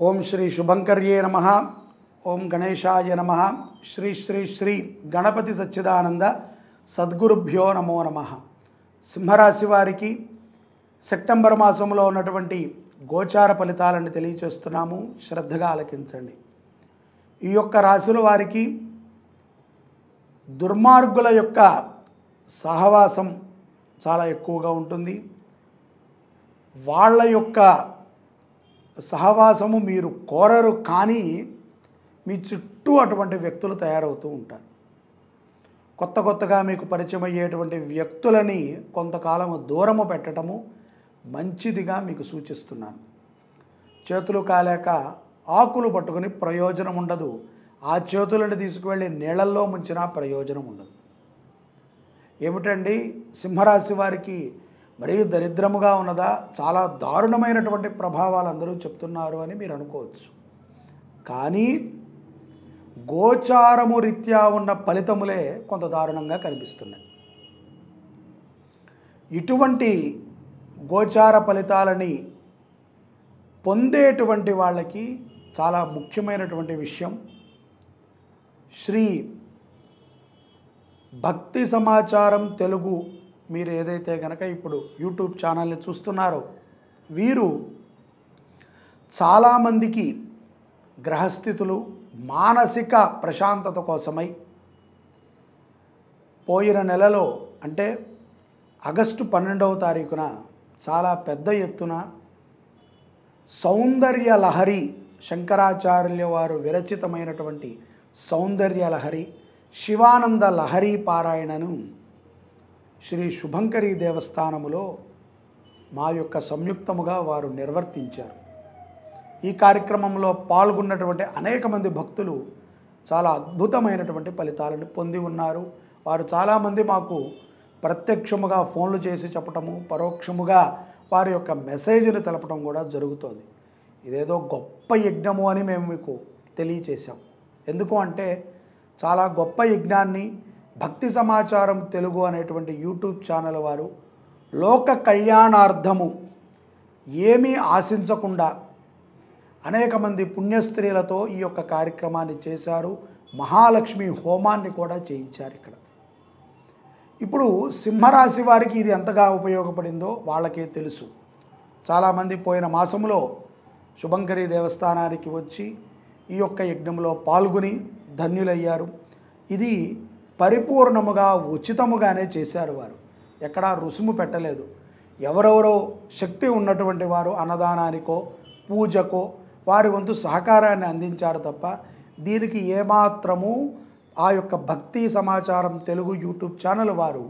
ఓం శ్రీ శుభంకర్యే నమః. ఓం గణేశాయ నమః. శ్రీ శ్రీ శ్రీ గణపతి సచ్చిదానంద సద్గురుభ్యో నమో నమః. సింహరాశి వారికి సెప్టెంబర్ మాసంలో ఉన్నటువంటి గోచార ఫలితాలను తెలియచేస్తున్నాము, శ్రద్ధగా ఆలకించండి. ఈ యొక్క రాశుల వారికి దుర్మార్గుల యొక్క సహవాసం చాలా ఎక్కువగా ఉంటుంది. వాళ్ళ యొక్క సహవాసము మీరు కోరరు, కానీ మీ చుట్టూ అటువంటి వ్యక్తులు తయారవుతూ ఉంటారు. కొత్తగా మీకు పరిచయం అయ్యేటువంటి వ్యక్తులని కొంతకాలం దూరము పెట్టడము మంచిదిగా మీకు సూచిస్తున్నాను. చేతులు కాలేక ఆకులు పట్టుకుని ప్రయోజనం ఉండదు. ఆ చేతులను తీసుకువెళ్ళి నీళ్ళల్లో ముంచినా ప్రయోజనం ఉండదు. ఏమిటండి సింహరాశి వారికి మరీ దరిద్రముగా ఉన్నదా, చాలా దారుణమైనటువంటి ప్రభావాలు అందరూ చెప్తున్నారు అని మీరు అనుకోవచ్చు. కానీ గోచారము రీత్యా ఉన్న ఫలితములే కొంత దారుణంగా కనిపిస్తున్నాయి. ఇటువంటి గోచార ఫలితాలని పొందేటువంటి వాళ్ళకి చాలా ముఖ్యమైనటువంటి విషయం, శ్రీ భక్తి సమాచారం తెలుగు మీరు ఏదైతే కనుక ఇప్పుడు యూట్యూబ్ ఛానల్ని చూస్తున్నారో, వీరు చాలామందికి గ్రహస్థితులు మానసిక ప్రశాంతత కోసమై పోయిన నెలలో అంటే ఆగస్టు 12వ తారీఖున చాలా పెద్ద ఎత్తున సౌందర్య లహరి, శంకరాచార్యుల వారు విరచితమైనటువంటి సౌందర్య లహరి, శివానంద లహరి పారాయణను శ్రీ శుభంకరీ దేవస్థానములో మా యొక్క సంయుక్తముగా వారు నిర్వర్తించారు. ఈ కార్యక్రమంలో పాల్గొన్నటువంటి అనేక మంది భక్తులు చాలా అద్భుతమైనటువంటి ఫలితాలను పొంది ఉన్నారు. వారు చాలామంది మాకు ప్రత్యక్షముగా ఫోన్లు చేసి చెప్పటము, పరోక్షముగా వారి యొక్క మెసేజ్ని తెలపడం కూడా జరుగుతుంది. ఇదేదో గొప్ప యజ్ఞము అని మేము మీకు తెలియచేశాం. ఎందుకు అంటే చాలా గొప్ప యజ్ఞాన్ని భక్తి సమాచారం తెలుగు అనేటువంటి యూట్యూబ్ ఛానల్ వారు లోక కళ్యాణార్థము ఏమీ ఆశించకుండా అనేక మంది పుణ్యస్త్రీలతో ఈ యొక్క కార్యక్రమాన్ని చేశారు. మహాలక్ష్మి హోమాన్ని కూడా చేయించారు ఇక్కడ. ఇప్పుడు సింహరాశి వారికి ఇది ఎంతగా ఉపయోగపడిందో వాళ్ళకే తెలుసు. చాలామంది పోయిన మాసంలో శుభంకరీ దేవస్థానానికి వచ్చి ఈ యొక్క యజ్ఞంలో పాల్గొని ధన్యులయ్యారు. ఇది పరిపూర్ణముగా ఉచితముగానే చేశారు. వారు ఎక్కడా రుసుము పెట్టలేదు. ఎవరెవరో శక్తి ఉన్నటువంటి వారు అన్నదానానికో పూజకో వారి వంతు సహకారాన్ని అందించారు తప్ప దీనికి ఏమాత్రము ఆ యొక్క భక్తి సమాచారం తెలుగు యూట్యూబ్ ఛానల్ వారు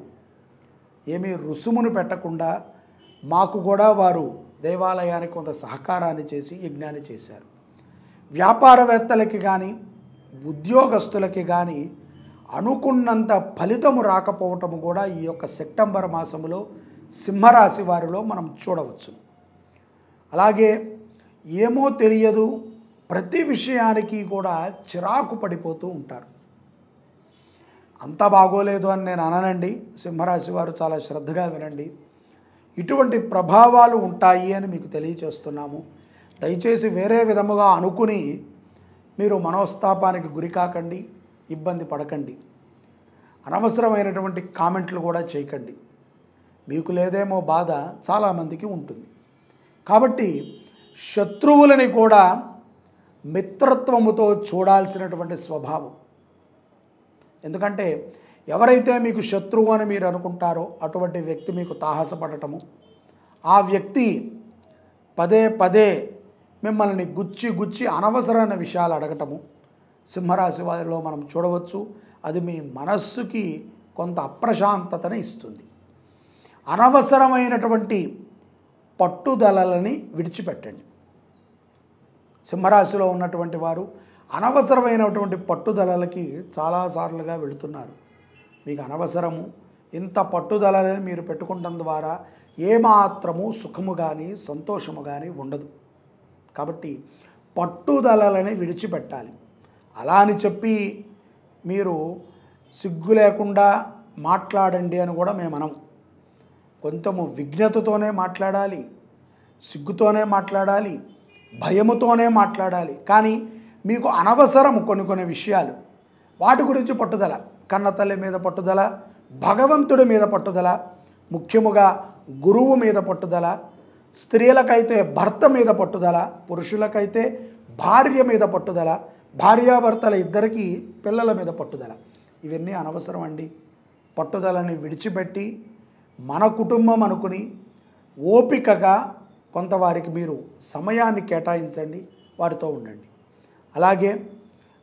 ఏమీ రుసుమును పెట్టకుండా మాకు కూడా వారు దేవాలయానికి కొంత సహకారాన్ని చేసి యజ్ఞాన్ని చేశారు. వ్యాపారవేత్తలకి కానీ ఉద్యోగస్తులకి కానీ అనుకున్నంత ఫలితము రాకపోవటము కూడా ఈ యొక్క సెప్టెంబర్ మాసంలో సింహరాశి వారిలో మనం చూడవచ్చు. అలాగే ఏమో తెలియదు ప్రతి విషయానికి కూడా చిరాకు పడిపోతూ ఉంటారు. అంత బాగోలేదు అని నేను అననండి. సింహరాశి వారు చాలా శ్రద్ధగా వినండి. ఇటువంటి ప్రభావాలు ఉంటాయి అని మీకు తెలియచేస్తున్నాము. దయచేసి వేరే విధముగా అనుకుని మీరు మనోస్తాపానికి గురి కాకండి, ఇబ్బంది పడకండి. అనవసరమైనటువంటి కామెంట్లు కూడా చేయకండి. మీకు లేదేమో బాధ చాలామందికి ఉంటుంది. కాబట్టి శత్రువులని కూడా మిత్రత్వముతో చూడాల్సినటువంటి స్వభావం. ఎందుకంటే ఎవరైతే మీకు శత్రువు అని మీరు అనుకుంటారో అటువంటి వ్యక్తి మీకు తాహసపడటము, ఆ వ్యక్తి పదే పదే మిమ్మల్ని గుచ్చి అనవసరమైన విషయాలు అడగటము సింహరాశి వారిలో మనం చూడవచ్చు. అది మీ మనస్సుకి కొంత అప్రశాంతతను ఇస్తుంది. అనవసరమైనటువంటి పట్టుదలలని విడిచిపెట్టండి. సింహరాశిలో ఉన్నటువంటి వారు అనవసరమైనటువంటి పట్టుదలలకి చాలాసార్లుగా వెళుతున్నారు. మీకు అనవసరము. ఇంత పట్టుదలని మీరు పెట్టుకోవడం ద్వారా ఏమాత్రము సుఖము కానీ సంతోషము కానీ ఉండదు. కాబట్టి పట్టుదలలని విడిచిపెట్టాలి. అలా అని చెప్పి మీరు సిగ్గు లేకుండా మాట్లాడండి అని కూడా మేము అనము. కొంచెము విజ్ఞతతోనే మాట్లాడాలి, సిగ్గుతోనే మాట్లాడాలి, భయముతోనే మాట్లాడాలి. కానీ మీకు అనవసరం కొన్ని విషయాలు, వాటి గురించి పట్టుదల, కన్నతల్లి మీద పట్టుదల, భగవంతుడి మీద పట్టుదల, ముఖ్యముగా గురువు మీద పట్టుదల, స్త్రీలకైతే భర్త మీద పట్టుదల, పురుషులకైతే భార్య మీద పట్టుదల, భార్యాభర్తల ఇద్దరికీ పిల్లల మీద పట్టుదల. ఇవన్నీ అనవసరం అండి. పట్టుదలని విడిచిపెట్టి మన కుటుంబం అనుకుని ఓపికగా కొంతవారికి మీరు సమయాన్ని కేటాయించండి, వారితో ఉండండి. అలాగే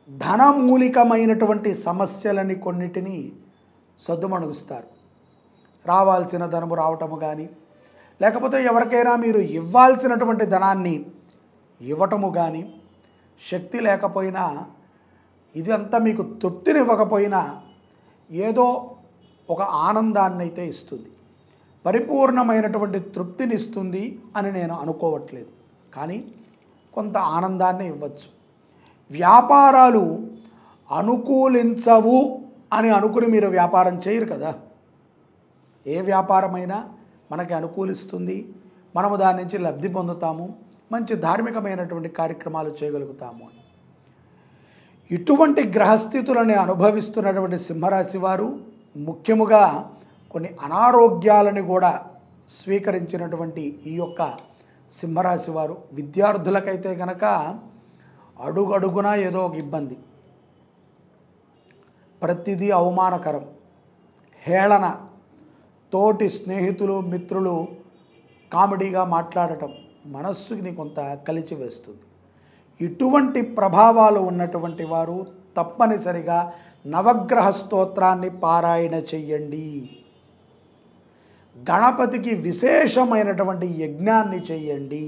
ధనమూలికమైనటువంటి సమస్యలని కొన్నిటిని సద్దుమణుగుస్తారు. రావాల్సిన ధనము రావటము కానీ, లేకపోతే ఎవరికైనా మీరు ఇవ్వాల్సినటువంటి ధనాన్ని ఇవ్వటము కానీ, శక్తి లేకపోయినా, ఇదంతా మీకు తృప్తినివ్వకపోయినా ఏదో ఒక ఆనందాన్ని అయితే ఇస్తుంది, పరిపూర్ణమైనటువంటి తృప్తినిస్తుంది అని నేను అనుకోవట్లేదు. కానీ కొంత ఆనందాన్ని ఇవ్వచ్చు. వ్యాపారాలు అనుకూలించవు అని అనుకుని మీరు వ్యాపారం చేయరు కదా. ఏ వ్యాపారమైనా మనకి అనుకూలిస్తుంది, మనము దాని నుంచి లబ్ధి పొందుతాము, మంచి ధార్మికమైనటువంటి కార్యక్రమాలు చేయగలుగుతాము అని. ఇటువంటి గ్రహస్థితులని అనుభవిస్తున్నటువంటి సింహరాశి వారు ముఖ్యముగా కొన్ని అనారోగ్యాలని కూడా స్వీకరించినటువంటి ఈ యొక్క సింహరాశి వారు, విద్యార్థులకైతే కనుక అడుగడుగునా ఏదో ఒక ఇబ్బంది, ప్రతిదీ అవమానకరం, హేళన, తోటి స్నేహితులు మిత్రులు కామెడీగా మాట్లాడటం మనస్సుని కొంత కలిచివేస్తుంది. ఇటువంటి ప్రభావాలు ఉన్నటువంటి వారు తప్పనిసరిగా నవగ్రహ స్తోత్రాన్ని పారాయణ చెయ్యండి. గణపతికి విశేషమైనటువంటి యజ్ఞాన్ని చెయ్యండి.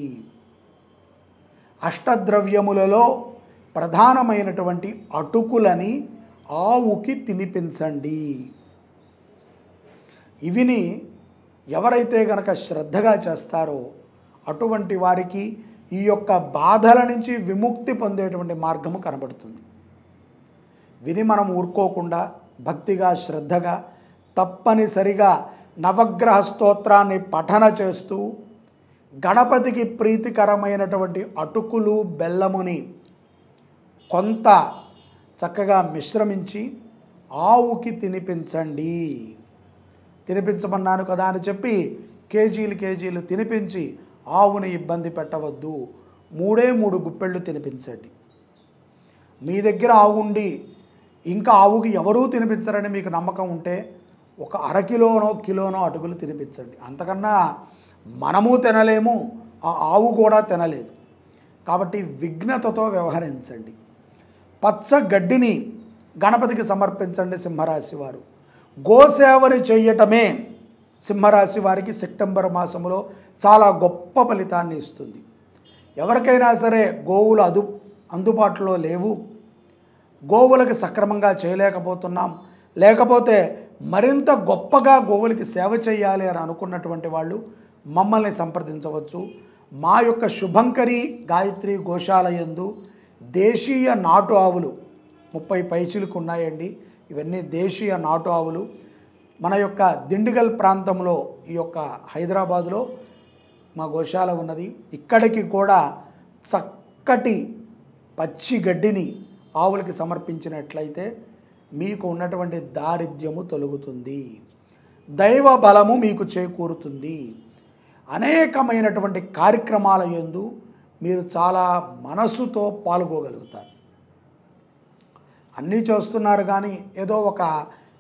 అష్టద్రవ్యములలో ప్రధానమైనటువంటి అటుకులని ఆవుకి తినిపించండి. ఇవిని ఎవరైతే గనక శ్రద్ధగా చేస్తారో అటువంటి వారికి ఈ యొక్క బాధల నుంచి విముక్తి పొందేటువంటి మార్గము కనబడుతుంది. విని మనం ఊరుకోకుండా భక్తిగా శ్రద్ధగా తప్పనిసరిగా నవగ్రహ స్తోత్రాన్ని పఠన చేస్తూ గణపతికి ప్రీతికరమైనటువంటి అటుకులు బెల్లముని కొంత చక్కగా మిశ్రమించి ఆవుకి తినిపించండి. తినిపించమన్నాను కదా అని చెప్పి కేజీలు తినిపించి ఆవుని ఇబ్బంది పెట్టవద్దు. 3 గుప్పెళ్ళు తినిపించండి. మీ దగ్గర ఆవు ఉండి ఇంకా ఆవుకి ఎవరూ తినిపించరని మీకు నమ్మకం ఉంటే ఒక అరకిలోనో కిలోనో అటుకులు తినిపించండి. అంతకన్నా మనము తినలేము, ఆ ఆవు కూడా తినలేదు. కాబట్టి విఘ్నతతో వ్యవహరించండి. పచ్చ గడ్డిని గణపతికి సమర్పించండి. సింహరాశి వారు గోసేవని చేయటమే సింహరాశి వారికి సెప్టెంబర్ మాసంలో చాలా గొప్ప ఫలితాన్ని ఇస్తుంది. ఎవరికైనా సరే గోవులు అందుబాటులో లేవు, గోవులకి సక్రమంగా చేయలేకపోతున్నాం, లేకపోతే మరింత గొప్పగా గోవులకి సేవ చేయాలి అని అనుకున్నటువంటి వాళ్ళు మమ్మల్ని సంప్రదించవచ్చు. మా యొక్క శుభంకరి గాయత్రి గోశాల యందు దేశీయ నాటు ఆవులు 30 పైచిలకు ఉన్నాయండి. ఇవన్నీ దేశీయ నాటు ఆవులు. మన యొక్క దిండిగల్ ప్రాంతంలో ఈ యొక్క హైదరాబాదులో మా గోశాల ఉన్నది. ఇక్కడికి కూడా చక్కటి పచ్చి గడ్డిని ఆవులకి సమర్పించినట్లయితే మీకు ఉన్నటువంటి దారిద్ర్యము తొలగుతుంది, దైవ బలము మీకు చేకూరుతుంది. అనేకమైనటువంటి కార్యక్రమాల యందు మీరు చాలా మనసుతో పాల్గొగలుగుతారు. అన్నీ చేస్తున్నారు కానీ ఏదో ఒక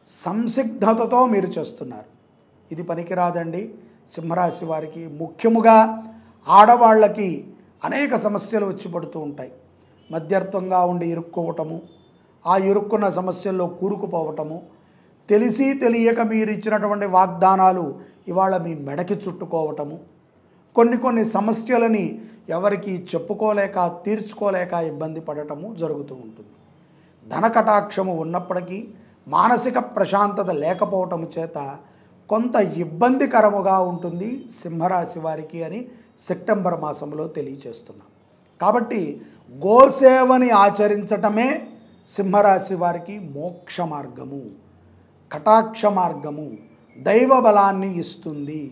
సంసిగ్ధతతో మీరు చేస్తున్నారు. ఇది పనికిరాదండి. సింహరాశి వారికి ముఖ్యముగా ఆడవాళ్ళకి అనేక సమస్యలు వచ్చి పడుతూ ఉంటాయి. మధ్యర్థంగా ఉండి ఇరుక్కోవటము, ఆ ఇరుక్కున్న సమస్యల్లో కూరుకుపోవటము, తెలిసి తెలియక మీరు ఇచ్చినటువంటి వాగ్దానాలు ఇవాళ మీ మెడకి చుట్టుకోవటము, కొన్ని సమస్యలని ఎవరికి చెప్పుకోలేక తీర్చుకోలేక ఇబ్బంది పడటము జరుగుతూ ఉంటుంది. ధనకటాక్షము ఉన్నప్పటికీ మానసిక ప్రశాంతత లేకపోవటము చేత కొంత ఇబ్బందికరముగా ఉంటుంది సింహరాశి వారికి అని సెప్టెంబర్ మాసంలో తెలియజేస్తున్నాం. కాబట్టి గోసేవని ఆచరించటమే సింహరాశి వారికి మోక్ష మార్గము, కటాక్ష మార్గము, దైవ బలాన్ని ఇస్తుంది.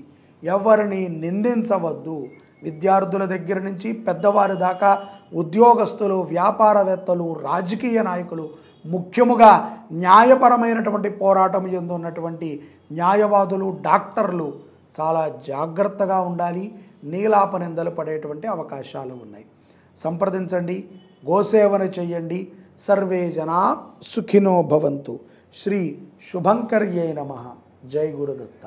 ఎవరిని నిందించవద్దు, విద్యార్థుల దగ్గర నుంచి పెద్దవారి దాకా ఉద్యోగస్తులు, వ్యాపారవేత్తలు, రాజకీయ నాయకులు, ముఖ్యముగా న్యాయపరమైనటువంటి పోరాటం ఎందున్నటువంటి న్యాయవాదులు, డాక్టర్లు చాలా జాగ్రత్తగా ఉండాలి. నీలాప నిందలు పడేటువంటి అవకాశాలు ఉన్నాయి. సంప్రదించండి, గోసేవన చెయ్యండి. సర్వే జనా సుఖినో భవంతు. శ్రీ శుభంకర్యై నమః. జై గురుదత్త.